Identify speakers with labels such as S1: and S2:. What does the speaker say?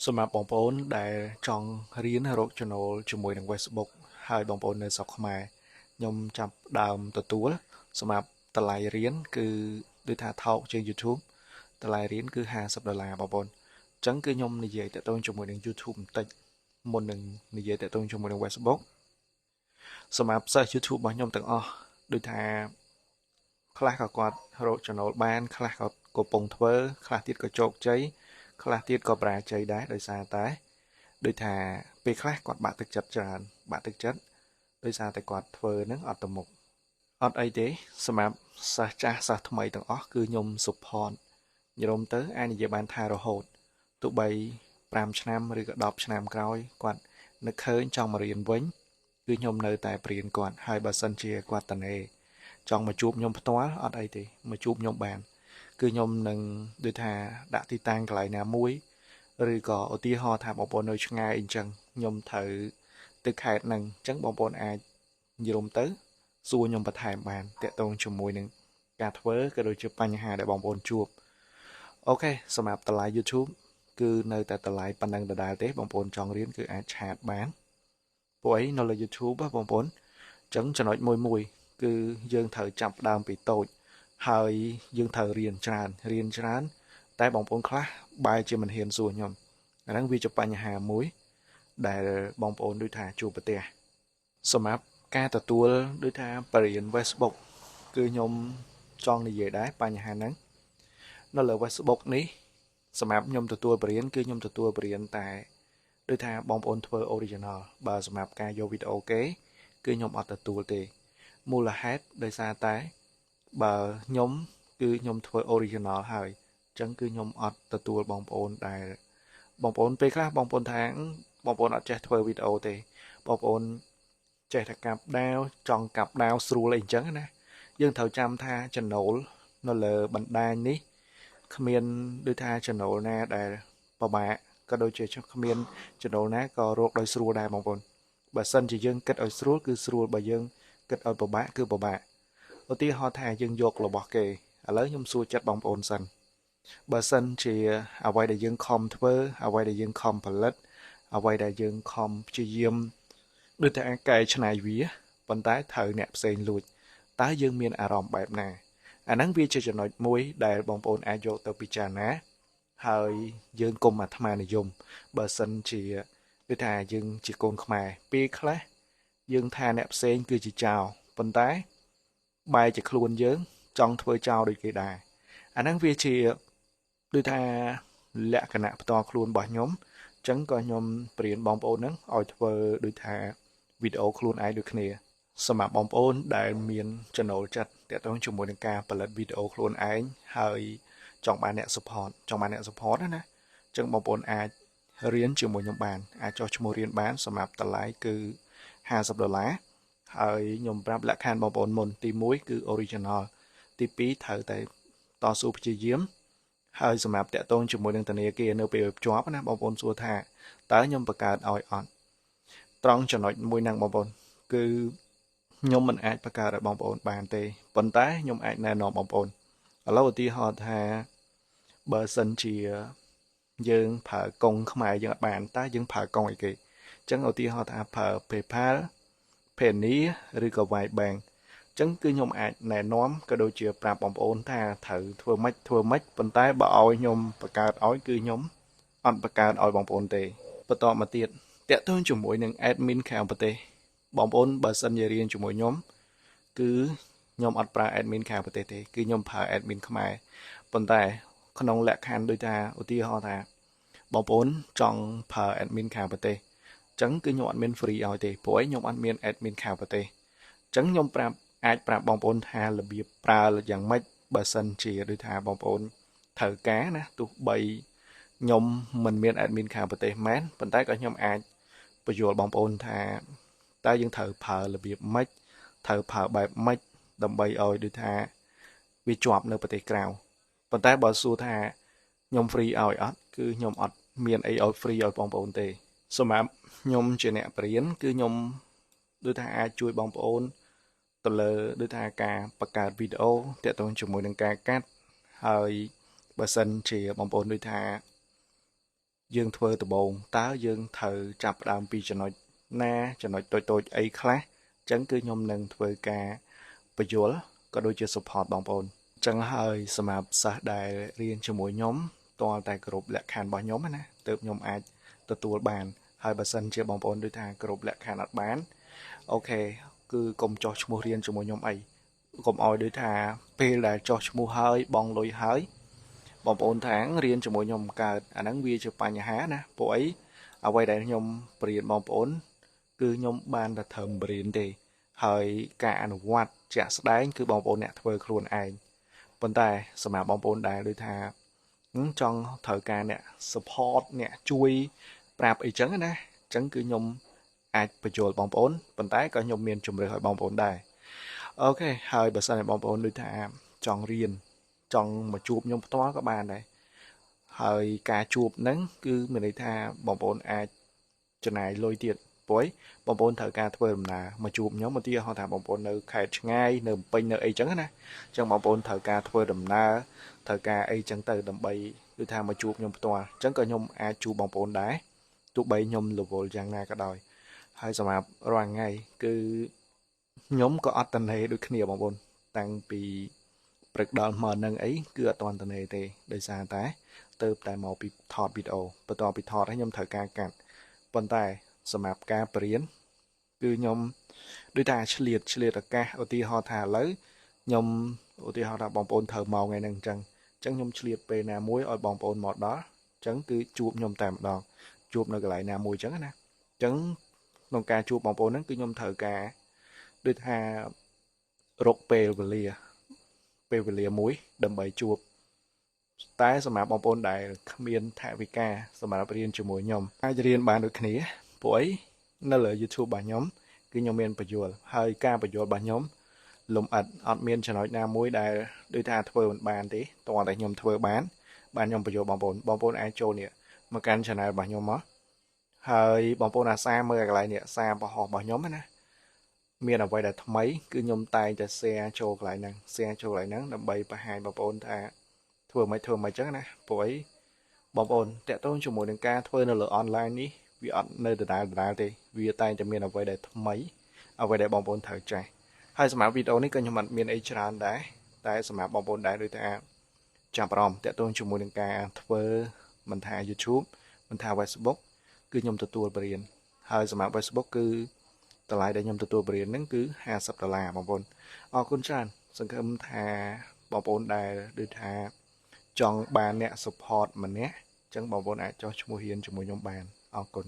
S1: សម្រាប់បងប្អូនដែលចង់រៀនរកចំណូលជាមួយនឹង Facebook ហើយបងប្អូននៅស្រុកខ្មែរខ្ញុំចាប់ដើមទទួលសម្រាប់តម្លៃរៀនគឺដូចថាថោកជាង YouTube តម្លៃរៀនគឺ$50បងប្អូនអញ្ចឹងគឺខ្ញុំនិយាយតាក់ទងជាមួយនឹង YouTube បន្តិចមុននឹងនិយាយតាក់ទងជាមួយនឹង Facebook សម្រាប់សិស្ស YouTube របស់ខ្ញុំទាំងអស់ដូចថាខ្លះក៏គាត់រកចំណូលបានខ្លះក៏កំពុងធ្វើខ្លះទៀតក៏ជោគជ័យខ្លះទៀតក៏បរាជ័យដែរដោយសារតែដូចថាពេលខ្លះគាត់បាក់ទឹកចិត្តច្រើនបាក់ទឹកចិត្តដោយសារតែគាត់ធ្វើនឹងអត់ទៅមុខអត់អីទេសម្រាប់សិស្សចាស់សិស្សថ្មីទាំងអស់គឺខ្ញុំ support យល់ទៅអាចនិយាយបានថារហូតទោះបី5ឆ្នាំឬក៏10ឆ្នាំក្រោយគាត់នឹកឃើញចង់មករៀនវិញគឺខ្ញុំនៅតែបរៀនគាត់ហើយបើសិនជាគាត់តនេចង់មកជួបខ្ញុំផ្ទាល់អត់អីទេមកជួបខ្ញុំបានគឺខ្ញុំនឹងដូចថាដាក់ទីតាំងកន្លែងណាមួយឬក៏ឧទាហរណ៍ថាបងប្អូននៅឆ្ងាយអញ្ចឹងខ្ញុំត្រូវទៅខេត្តហ្នឹងអញ្ចឹងបងប្អូនអាចយល់ទៅសួរខ្ញុំបន្ថែមបានតាក់ទងជាមួយនឹងការធ្វើក៏ដូចជាបញ្ហាដែលបងប្អូនជួបអូខេសម្រាប់តម្លៃ YouTube គឺនៅតែតម្លៃប៉ុណ្ណឹងដដែលទេបងប្អូនចង់រៀនគឺអាចឆាតបានពួកឯងនៅលើ YouTube បងប្អូនអញ្ចឹងចំណុចមួយគឺយើងត្រូវចាប់ផ្ដើមពីតូចហើយយើងត្រូវរៀនច្រើនតែបងប្អូនខ្លះបែរជាមិនហ៊ានសួរខ្ញុំអាហ្នឹងវាជាបញ្ហាមួយដែលបងប្អូនដូចថាជួបប្រទះសម្រាប់ការទទួលដូចថាបរិញ្ញា Facebook គឺខ្ញុំចង់និយាយដែរបញ្ហាហ្នឹងនៅលើ Facebook នេះសម្រាប់ខ្ញុំទទួលបរិញ្ញាគឺខ្ញុំទទួលបរិញ្ញាតែដូចថាបងប្អូនធ្វើ original បើសម្រាប់ការយកវីដេអូគេគឺខ្ញុំអត់ទទួលទេមូលហេតុដោយសារតែបើខ្ញុំគឺខ្ញុំធ្វើ original ហើយអញ្ចឹងគឺខ្ញុំអត់ទទួលបងប្អូនដែលបងប្អូនពេលខ្លះបងប្អូនថាបងប្អូនអត់ចេះធ្វើវីដេអូទេបងប្អូនចេះតែកាប់ដាវចង់កាប់ដាវស្រួលអីអញ្ចឹងណាយើងត្រូវចាំថាចំណូលនៅលើបណ្ដាញនេះគ្មានដូចថាចំណូលណាដែលពិបាកក៏ដូចជាគ្មានចំណូលណាក៏រកដោយស្រួលដែរបងប្អូនបើសិនជាយើងគិតឲ្យស្រួលគឺស្រួលបើយើងគិតឲ្យពិបាកគឺពិបាកឧទាហរណ៍ថាយើងយករបស់គេឥឡូវខ្ញុំសួរចិត្តបងប្អូនសិនបើសិនជាអ្វីដែលយើងខំធ្វើអ្វីដែលយើងខំផលិតអ្វីដែលយើងខំព្យាយាមដូចតែកែច្នៃវាប៉ុន្តែត្រូវអ្នកផ្សេងលួចតើយើងមានអារម្មណ៍បែបណាអាហ្នឹងវាជាចំណុចមួយដែលបងប្អូនអាចយកទៅពិចារណាហើយយើងកុំអាត្មានិយមបើសិនជាដូចថាយើងជាកូនខ្មែរពេលខ្លះយើងថាអ្នកផ្សេងគឺជាចោរប៉ុន្តែបែរជាខ្លួនយើងចង់ធ្វើចោលដូចគេដែរអាហ្នឹងវាជាដូចថាលក្ខណៈផ្ទាល់ខ្លួនរបស់ខ្ញុំអញ្ចឹងក៏ខ្ញុំប្រៀនបងប្អូនហ្នឹងឲ្យធ្វើដូចថាវីដេអូខ្លួនឯងដូចគ្នាសម្រាប់បងប្អូនដែលមានចំណូលចិត្តទាក់ទងជាមួយនឹងការផលិតវីដេអូខ្លួនឯងហើយចង់បានអ្នក support ណាអញ្ចឹងបងប្អូនអាចរៀនជាមួយខ្ញុំបានអាចចុះឈ្មោះរៀនបានសម្រាប់តម្លៃគឺ$50ហើយខ្ញុំប្រាប់លក្ខខណ្ឌបងប្អូនមុនទី1គឺ original ទី2ត្រូវតែតស៊ូព្យាយាមហើយសម្រាប់តាក់ទងជាមួយនឹងធនាគារនៅពេលជាប់ណាបងប្អូនសួរថាតើខ្ញុំបង្កើតឲ្យអត់ត្រង់ចំណុចមួយហ្នឹងបងប្អូនគឺខ្ញុំមិនអាចបង្កើតឲ្យបងប្អូនបានទេប៉ុន្តែខ្ញុំអាចណែនាំបងប្អូនឥឡូវឧទាហរណ៍ថាបើសិនជាយើងប្រើកុងខ្មែរយើងអត់បានតើយើងប្រើកុងអីគេអញ្ចឹងឧទាហរណ៍ថាប្រើ PayPal Payoneer ឬក៏ YBank អញ្ចឹងគឺខ្ញុំអាចណែនាំក៏ដូចជាប្រាប់បងប្អូនថាត្រូវធ្វើម៉េចប៉ុន្តែបើឲ្យខ្ញុំបង្កើតឲ្យគឺខ្ញុំអត់បង្កើតឲ្យបងប្អូនទេបន្តមកទៀតតាក់ទងជាមួយនឹង admin ខាងប្រទេសបងប្អូនបើសិនជារៀនជាមួយខ្ញុំគឺខ្ញុំអត់ប្រើ admin ខាងប្រទេសទេគឺខ្ញុំប្រើ admin ខ្មែរប៉ុន្តែក្នុងលក្ខខណ្ឌដូចថាឧទាហរណ៍ថាបងប្អូនចង់ប្រើ admin ខាងប្រទេសអញ្ចឹងគឺខ្ញុំអត់មាន free ឲ្យទេព្រោះខ្ញុំអត់មាន admin ខាងប្រទេសអញ្ចឹងខ្ញុំអាចប្រាប់បងប្អូនថារបៀបប្រើយ៉ាងម៉េចបើសិនជាដូចថាបងប្អូនត្រូវការណាទោះបីខ្ញុំមិនមាន admin ខាងប្រទេសមែនប៉ុន្តែក៏ខ្ញុំអាចបញ្យល់បងប្អូនថាតើយើងត្រូវប្រើរបៀបម៉េចត្រូវប្រើបែបម៉េចដើម្បីឲ្យដូចថាវាជាប់នៅប្រទេសក្រៅប៉ុន្តែបើសួរថាខ្ញុំ free ឲ្យអត់គឺខ្ញុំអត់មានអីឲ្យ free ឲ្យបងប្អូនទេសម្រាប់ខ្ញុំជាអ្នកបរៀនគឺខ្ញុំដូចថាអាចជួយបងប្អូនទៅលើដូចថាការបង្កើតវីដេអូទាក់ទងជាមួយនឹងការកាត់ហើយបើសិនជាបងប្អូនដូចថា dương thưa từ bồn tá dương thờ chập đàm pi cho nói na cho nói tôi ấy khác chẳng cứ nhom nâng thưa ca bây giờ có đôi chưa support bóng bồn chẳng hơiสมัครได้เรียนជាមួយខ្ញុំតើតែគ្រប់លក្ខខណ្ឌរបស់ខ្ញុំណាទើបខ្ញុំអាចទទួលបានហើយបើសិនជាបងប្អូនដូចថាគ្រប់លក្ខខណ្ឌអត់បានអូខេគឺកុំចោះឈ្មោះរៀនជាមួយខ្ញុំអីកុំឲ្យដូចថាពេលដែលចោះឈ្មោះហើយបងលុយហើយបងប្អូនថាងរៀនជាមួយខ្ញុំកើតអាហ្នឹងវាជាបញ្ហាណាពួកអីអ្វីដែលខ្ញុំបរៀនបងប្អូនគឺខ្ញុំបានតែត្រឹមបរៀនទេហើយការអនុវត្តជាក់ស្ដែងគឺបងប្អូនអ្នកធ្វើខ្លួនឯងប៉ុន្តែសម្រាប់បងប្អូនដែលដូចថាចង់ត្រូវការអ្នក support អ្នកជួយប្រាប់អីចឹងណាអញ្ចឹងគឺខ្ញុំអាចបញ្យល់បងប្អូនប៉ុន្តែក៏ខ្ញុំមានជំរឿនឲ្យបងប្អូនដែរអូខេហើយបើសិនជាបងប្អូនដូចថាចង់រៀនចង់មកជួបខ្ញុំផ្ទាល់ក៏បានដែរហើយការជួបហ្នឹងគឺមានន័យថាបងប្អូនអាចចំណាយលុយទៀតព្រោះបងប្អូនត្រូវការធ្វើដំណើរមកជួបខ្ញុំឧទាហរណ៍ថាបងប្អូននៅខេត្តឆ្ងាយនៅភ្នំពេញនៅអីចឹងណាអញ្ចឹងបងប្អូនត្រូវការធ្វើដំណើរត្រូវការអីចឹងទៅដើម្បីគឺថាមកជួបខ្ញុំផ្ទាល់អញ្ចឹងក៏ខ្ញុំអាចជួបបងប្អូនដែរទោះបីខ្ញុំរវល់យ៉ាងណាក៏ដោយហើយសម្រាប់រាល់ថ្ងៃគឺខ្ញុំក៏អត់តនេដូចគ្នាបងប្អូនតាំងពីព្រឹកដល់ម៉ោងហ្នឹងអីគឺអត់តនេទេដោយសារតែទៅតែមកពីថតវីដេអូបន្ទាប់ពីថតហើយខ្ញុំត្រូវការកាត់ប៉ុន្តែសម្រាប់ការបរៀនគឺខ្ញុំដូចថាឆ្លៀតឱកាសឧទាហរណ៍ថាឥឡូវខ្ញុំឧទាហរណ៍ថាបងប្អូនត្រូវមកថ្ងៃហ្នឹងអញ្ចឹងខ្ញុំឆ្លៀតពេលណាមួយឲ្យបងប្អូនមកដល់អញ្ចឹងគឺជួបខ្ញុំតែម្ដងជួបនៅកន្លែងណាមួយអញ្ចឹងណាអញ្ចឹងក្នុងការជួបបងប្អូនហ្នឹងគឺខ្ញុំត្រូវការដូចថារកពេលវេលាមួយដើម្បីជួបតែសម្រាប់បងប្អូនដែលគ្មានថវិកាសម្រាប់រៀនជាមួយខ្ញុំអាចរៀនបានដូចគ្នាព្រោះអីនៅលើ YouTube របស់ខ្ញុំគឺខ្ញុំមានបញ្យលហើយការបញ្យលរបស់ខ្ញុំលំអិតអត់មានចំណុចណាមួយដែលដូចថាធ្វើមិនបានទេតោះតែខ្ញុំធ្វើបានខ្ញុំបញ្យលបងប្អូនអាចចូលនេះមកកាន់ channel របស់ខ្ញុំមកហើយបងប្អូនអាសាមើលកន្លែងនេះសារបង្ហោះរបស់ខ្ញុំណាមានអ្វីដែលថ្មីគឺខ្ញុំតែងតែ share ចូលកន្លែងហ្នឹងដើម្បីបង្ហាញបងប្អូនថាធ្វើមិនអញ្ចឹងណាព្រោះអីបងប្អូនតាក់ទងជាមួយនឹងការធ្វើនៅលើ online នេះវាអត់នៅដដែលទេវាតែងតែមានអ្វីដែលថ្មីអ្វីដែលបងប្អូនត្រូវចេះហើយសម្រាប់វីដេអូនេះក៏ខ្ញុំអត់មានអីច្រើនដែរតែសម្រាប់បងប្អូនដែរដូចថាចាប់អារម្មណ៍តាក់ទងជាមួយនឹងការធ្វើមិនថា YouTube មិនថា Facebook គឺខ្ញុំទទួលបរៀនហើយសម្រាប់ Facebook គឺតម្លៃដែលខ្ញុំទទួលបរៀនហ្នឹងគឺ$50បងប្អូនអរគុណច្រើនសង្ឃឹមថាបងប្អូនដែលដូចថាចង់បានអ្នក support ម្នាក់អញ្ចឹងបងប្អូនអាចចុះឈ្មោះរៀនជាមួយខ្ញុំបានអរគុណ